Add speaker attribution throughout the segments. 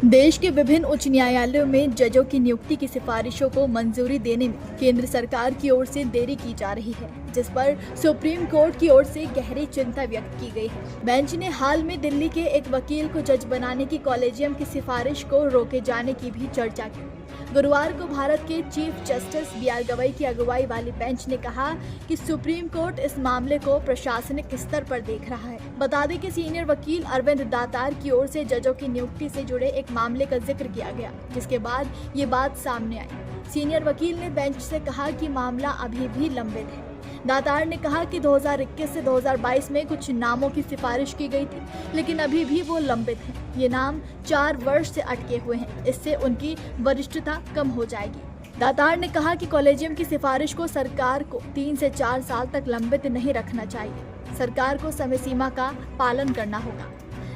Speaker 1: देश के विभिन्न उच्च न्यायालयों में जजों की नियुक्ति की सिफारिशों को मंजूरी देने में केंद्र सरकार की ओर से देरी की जा रही है, जिस पर सुप्रीम कोर्ट की ओर से गहरी चिंता व्यक्त की गई है। बेंच ने हाल में दिल्ली के एक वकील को जज बनाने की कॉलेजियम की सिफारिश को रोके जाने की भी चर्चा की। गुरुवार को भारत के चीफ जस्टिस बी.आर. गवई की अगुवाई वाली बेंच ने कहा कि सुप्रीम कोर्ट इस मामले को प्रशासनिक स्तर पर देख रहा है। बता दें कि सीनियर वकील अरविंद दातार की ओर से जजों की नियुक्ति से जुड़े एक मामले का जिक्र किया गया, जिसके बाद ये बात सामने आई। सीनियर वकील ने बेंच से कहा कि मामला अभी भी लंबित है। दातार ने कहा कि 2021 से 2022 में कुछ नामों की सिफारिश की गई थी, लेकिन अभी भी वो लंबित हैं। ये नाम 4 वर्ष से अटके हुए हैं, इससे उनकी वरिष्ठता कम हो जाएगी। दातार ने कहा कि कॉलेजियम की सिफारिश को सरकार को 3 से 4 साल तक लंबित नहीं रखना चाहिए। सरकार को समय सीमा का पालन करना होगा।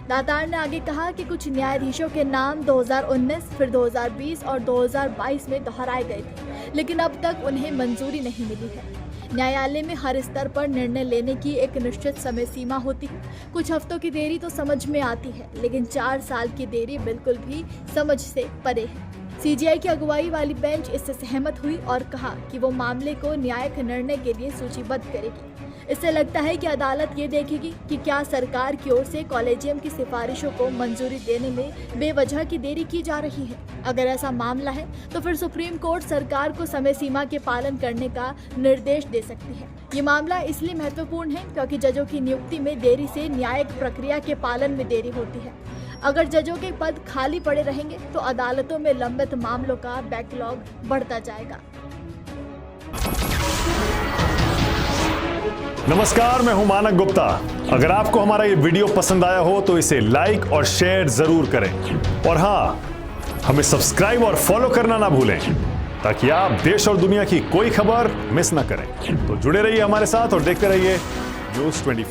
Speaker 1: दातार ने आगे कहा कि कुछ न्यायाधीशों के नाम 2019, फिर 2020 और 2022 में दोहराए गए थे, लेकिन अब तक उन्हें मंजूरी नहीं मिली है। न्यायालय में हर स्तर पर निर्णय लेने की एक निश्चित समय सीमा होती है। कुछ हफ्तों की देरी तो समझ में आती है, लेकिन 4 साल की देरी बिल्कुल भी समझ से परे है। सीजीआई की अगुवाई वाली बेंच इससे सहमत हुई और कहा कि वो मामले को न्यायिक निर्णय के लिए सूचीबद्ध करेगी। इससे लगता है कि अदालत ये देखेगी कि क्या सरकार की ओर से कॉलेजियम की सिफारिशों को मंजूरी देने में बेवजह की देरी की जा रही है। अगर ऐसा मामला है तो फिर सुप्रीम कोर्ट सरकार को समय सीमा के पालन करने का निर्देश दे सकती है। ये मामला इसलिए महत्वपूर्ण है क्योंकि जजों की नियुक्ति में देरी से न्यायिक प्रक्रिया के पालन में देरी होती है। अगर जजों के पद खाली पड़े रहेंगे तो अदालतों में लंबित मामलों का बैकलॉग बढ़ता जाएगा।
Speaker 2: नमस्कार, मैं हूं मानक गुप्ता। अगर आपको हमारा ये वीडियो पसंद आया हो तो इसे लाइक और शेयर जरूर करें, और हाँ, हमें सब्सक्राइब और फॉलो करना ना भूलें ताकि आप देश और दुनिया की कोई खबर मिस ना करें। तो जुड़े रहिए हमारे साथ और देखते रहिए News 24।